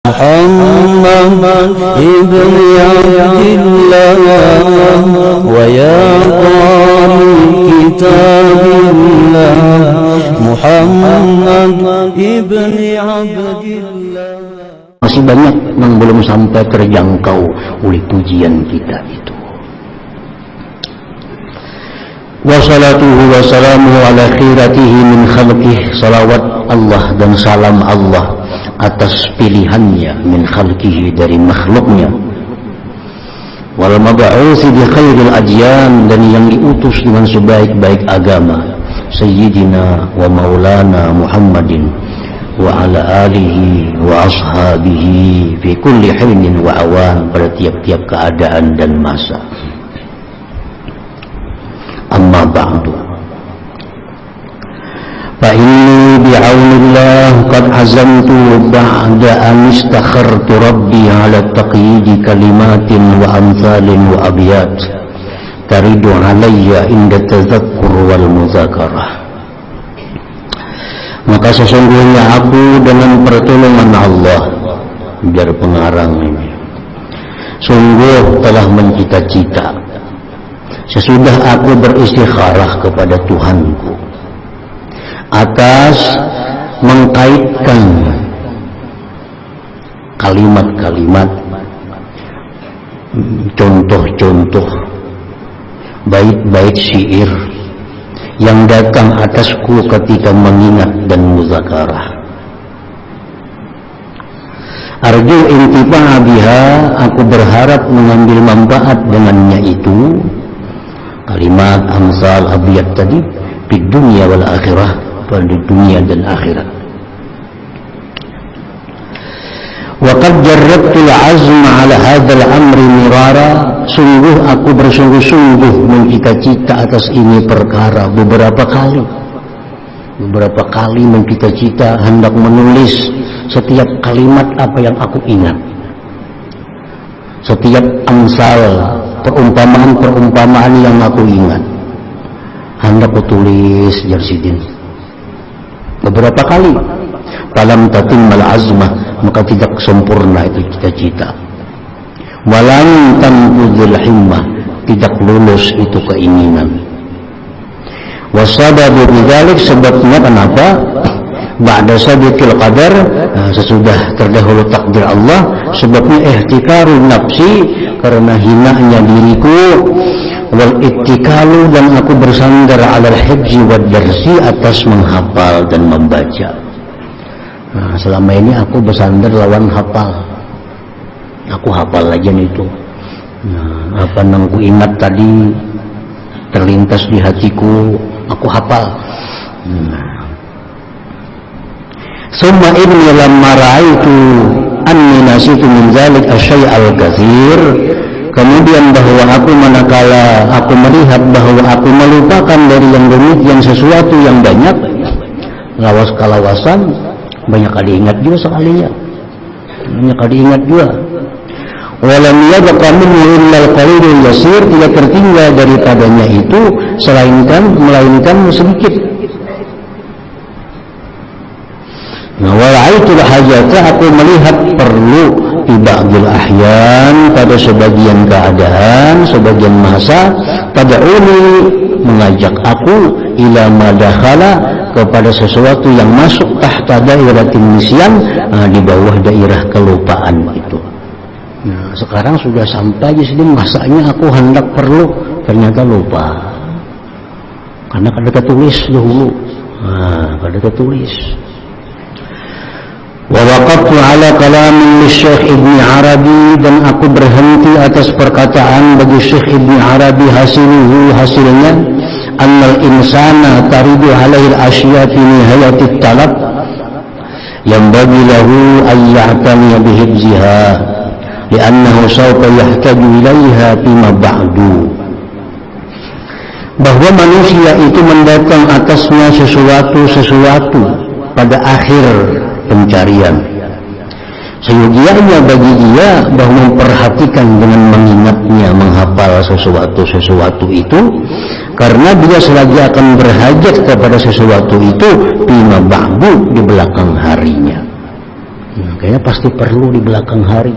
محمد ابن عبد الله ويا قارئ كتاب الله محمد ابن عبد الله. Masih banyak yang belum sampai terjangkau oleh pujian kita itu. Wassalatuhu wassalamuhu ala khiratihi min khalqih. Salawat Allah dan salam Allah atas pilihannya min khalqihi dari makhluknya. Wal mab'uts bi khairil adyan, dan yang diutus dengan sebaik-baik agama, Sayyidina wa Maulana Muhammadin wa ala alihi wa ashabihi fi kulli hinin wa awan, pada tiap-tiap keadaan dan masa. Amma ba'du, fa inni bi'aunillah qad azamtu ba'da an istakhartu rabbi ala taqyidi kalimatin wa amthalin wa abiyat taridu alayya inda tadhakkur wal muzakarah. Maka sesungguhnya aku dengan pertolongan Allah, biar pengarang ini, sungguh telah mencita-cita sesudah aku beristikharah kepada Tuhanku atas mengkaitkan kalimat-kalimat, contoh-contoh, bait-bait syair yang datang atasku ketika mengingat dan muzakarah. Arju intifa'a biha, aku berharap mengambil manfaat dengannya itu, kalimat amsal abiyat tadi, di dunia wal akhirah, pada dunia dan akhirat. Wa qad jarrabtul azma ala hadzal amri mirara, sungguh aku bersungguh-sungguh mencita-cita atas ini perkara beberapa kali mencita-cita hendak menulis setiap kalimat apa yang aku ingat, setiap amsal, perumpamaan yang aku ingat, hendak aku tulis Jarsidin beberapa kali. Falam tatimmal azmah, maka tidak sempurna itu cita-cita. Walam tanfudul himmah, tidak lulus itu keinginan. Wasababu bidzalik, sebabnya kenapa? Ba'da sabiqil qadar, sesudah terdahulu takdir Allah, sebabnya ihtikarun nafsi, karena hinanya diriku, wal ittikalu, dan aku bersandar alal hifzi wad darsi, atas menghafal dan membaca. Nah, selama ini aku bersandar lawan hafal, aku hafal aja itu. Nah, apa yang ku ingat tadi terlintas di hatiku, aku hafal. Summa inni lamma ra'aitu anni nasitu min zalik asy-syai' al-katsir, kemudian bahwa aku manakala aku melihat bahwa aku melupakan dari yang demikian sesuatu yang banyak, lawas kalawasan, banyak kali ingat juga sekalinya, banyak kali ingat juga. Walam yabqa minhu illa al-qalilul yasir, tidak tertinggal daripadanya itu melainkan sedikit. Nah, walaitul hajata, aku melihat perlu di ba'dil ahyan, pada sebagian keadaan, sebagian masa, tad'uni, mengajak aku, ila madakhala, kepada sesuatu yang masuk tahta dairatin nisyan, di bawah daerah kelupaan itu. Nah, sekarang sudah sampai di sini masanya aku hendak perlu, ternyata lupa. Karena kada ketulis dahulu. Kada ketulis. Wa waqaftu ala kalamin Syekh Ibn Arabi, dan aku berhenti atas perkataan bagi Syekh Ibn Arabi, hasilnya annal insana taridu alaihi al-asya fi nihayatit talab yang bagi lahu an ya'tani bihibziha li'annahu sawfa yahtaju ilaiha fima ba'du, bahwa manusia itu mendatang atasnya sesuatu pada akhir pencarian. Seyogianya bagi dia bahwa memperhatikan dengan mengingatnya, menghafal sesuatu itu, karena dia selagi akan berhajat kepada sesuatu itu fima ba'du, di belakang harinya. Kayaknya pasti perlu di belakang hari.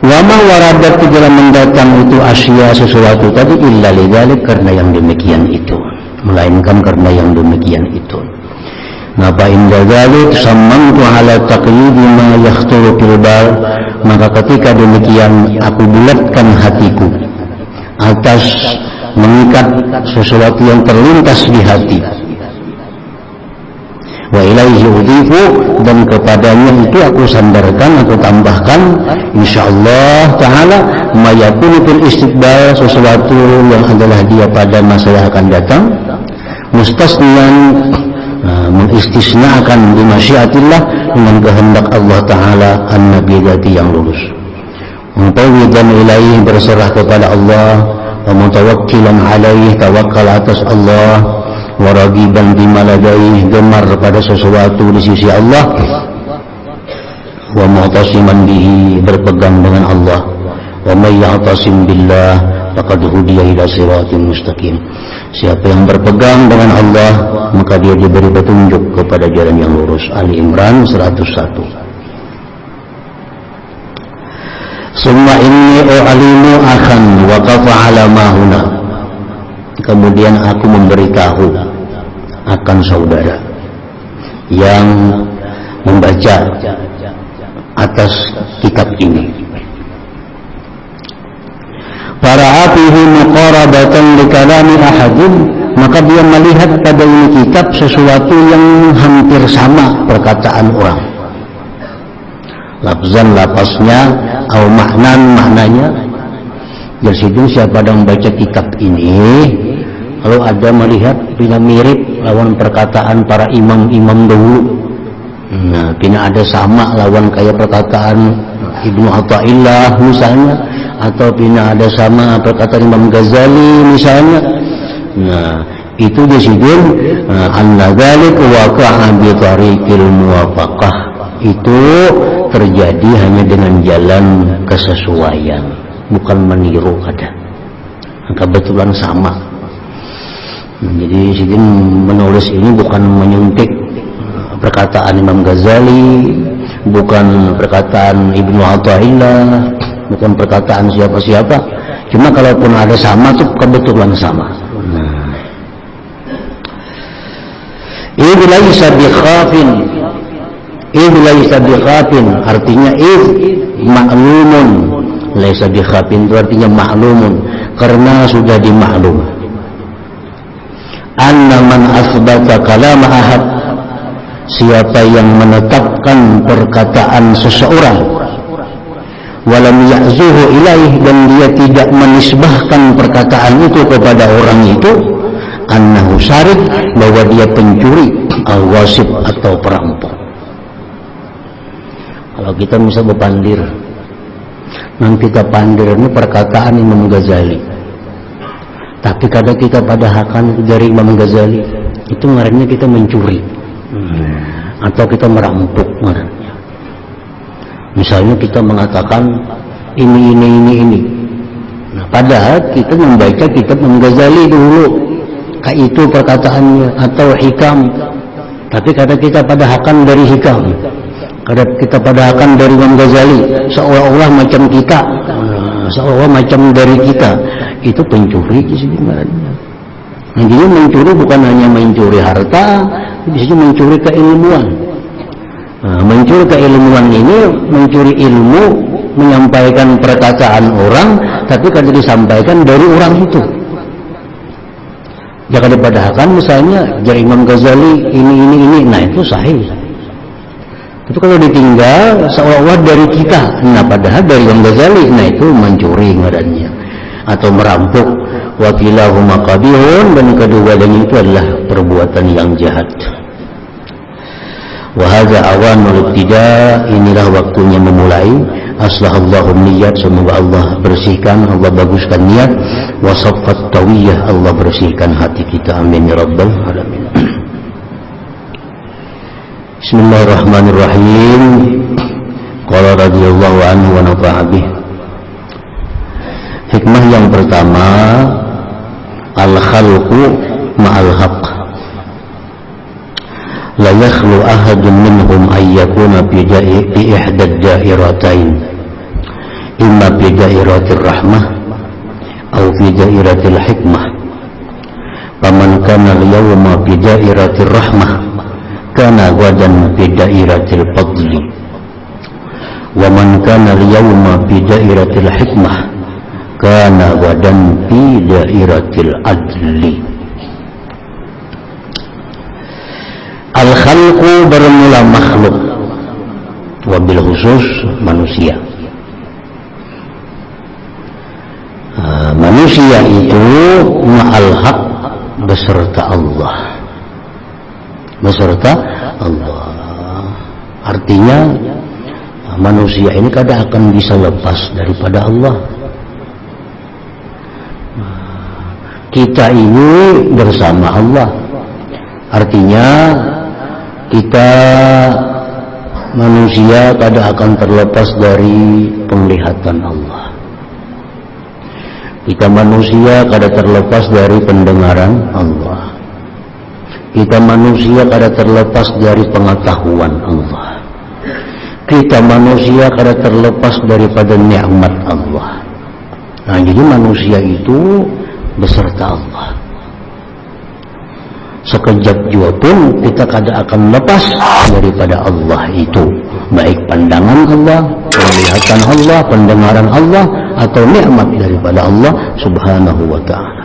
Wama waradat tidaklah mendatang itu asya sesuatu tadi illa lidzalik karena yang demikian itu, melainkan karena yang demikian itu. Napa inda dzalik sammantu ala taqyidi ma yakhturu fil bal, maka ketika demikian aku bulatkan hatiku atas mengikat sesuatu yang terlintas di hati. Wa ilaihi udhifu, dan kepadanya itu aku sandarkan, aku tambahkan insyaallah ta'ala mayakunu fil istiqbal, sesuatu yang adalah dia pada masa yang akan datang, mustasnian, mengistisnakan di masyiatillah, dengan kehendak Allah ta'ala an-nabiyati yang lurus, mutawwidan ilaihi, berserah kepada Allah, wa mutawakkilan alaihi, tawakal atas Allah, waragiban bima ladaih, gemar pada sesuatu di sisi Allah, wa mu'tasiman bihi, berpegang dengan Allah, wa may ya'tasim billah faqad hudiya ila siratin mustaqim, siapa yang berpegang dengan Allah maka dia diberi petunjuk kepada jalan yang lurus. Ali Imran 101. Summa inni u'alimu akhan waqafa ala ma huna, kemudian aku memberitahu akan saudara yang membaca atas kitab ini, para apihi muqarabatan li kalami ahadin, maka dia melihat pada ini kitab sesuatu yang hampir sama perkataan orang, lafzan lafaznya, atau maknanya. Dari situ siapa yang membaca kitab ini, kalau ada melihat bila mirip lawan perkataan para imam-imam dahulu, nah bila ada sama lawan kayak perkataan Ibnu Athaillah misalnya, atau bila ada sama perkataan Imam Ghazali misalnya, nah itu disebut anna dzalika waqa'a bi tariqil muwafaqah, itu terjadi hanya dengan jalan kesesuaian, bukan meniru kada, kebetulan sama. Jadi Sidin menulis ini bukan menyuntik perkataan Imam Ghazali, bukan perkataan Ibnu Athaillah, bukan perkataan siapa-siapa, cuma kalaupun ada sama itu kebetulan sama. Idh laisa bikhafin, artinya idh ma'lumun, laisa bikhafin itu artinya ma'lumun, karena sudah dimaklum. Anna man asbata kalam ahad, siapa yang menetapkan perkataan seseorang, walam ya'zuhu ilaih, dan dia tidak menisbahkan perkataan itu kepada orang itu, annahu syarik, bahwa dia pencuri, al-wasib atau perampok. Kalau kita bisa berpandir, nanti kita pandir ini perkataan Imam Ghazali, tapi kadang kita padahakan dari Imam Ghazali, itu ngarannya kita mencuri, atau kita merampok ngarannya. Misalnya kita mengatakan ini. Nah, padahal kita membaca kitab Imam Ghazali dulu, kayak itu perkataannya, atau hikam, tapi kadang kita padahakan dari hikam, kadang kita padahakan dari Imam Ghazali, seolah-olah macam kita, seolah-olah macam dari kita. Itu pencuri di sini ngarannya. Nah, jadi mencuri bukan hanya mencuri harta, bisa mencuri keilmuan. Nah, mencuri keilmuan ini mencuri ilmu, menyampaikan perkataan orang, tapi kalau disampaikan dari orang itu. Jika dipadahkan misalnya dari Imam Ghazali ini, nah itu sahih. Itu kalau ditinggal seolah-olah dari kita, nah padahal dari Imam Ghazali, nah itu mencuri ngarannya, atau merampok. Wakilahuma qabihun, dan kedua-duanya itu adalah perbuatan yang jahat. Wa hadza awanul ibtida, inilah waktunya memulai. Aslahallahu niyyat, semoga Allah bersihkan, Allah baguskan niat. Wa saffat tawiyah, Allah bersihkan hati kita. Amin ya rabbal alamin. Bismillahirrahmanirrahim. Qala radhiyallahu anhu wa nafa'a bih. Hikmah yang pertama, al-khalqu ma'al haqq. la yakhlu ahadun minhum ay yakuna fi ihda ad-da'iratain imma fi da'iratir rahmah aw fi da'iratil hikmah. Faman kana al-yawma fi da'iratir rahmah kana ghadan fi da'iratil fadli wa man kana al-yawma fi da'iratil hikmah kana ghadan fi da'iratil adli. Al-khalqu bermula makhluk, wabil khusus manusia. Manusia itu ma'al haq beserta Allah. Beserta Allah. Artinya manusia ini kadang akan bisa lepas daripada Allah. Kita ini bersama Allah. Artinya kita manusia kadang akan terlepas dari penglihatan Allah. Kita manusia kadang terlepas dari pendengaran Allah. Kita manusia kadang terlepas dari pengetahuan Allah. Kita manusia kadang terlepas daripada nikmat Allah. Nah, jadi manusia itu beserta Allah. Sekejap juga pun kita kadang akan lepas daripada Allah itu, baik pandangan Allah, penglihatan Allah, pendengaran Allah, atau nikmat daripada Allah subhanahu wa ta'ala.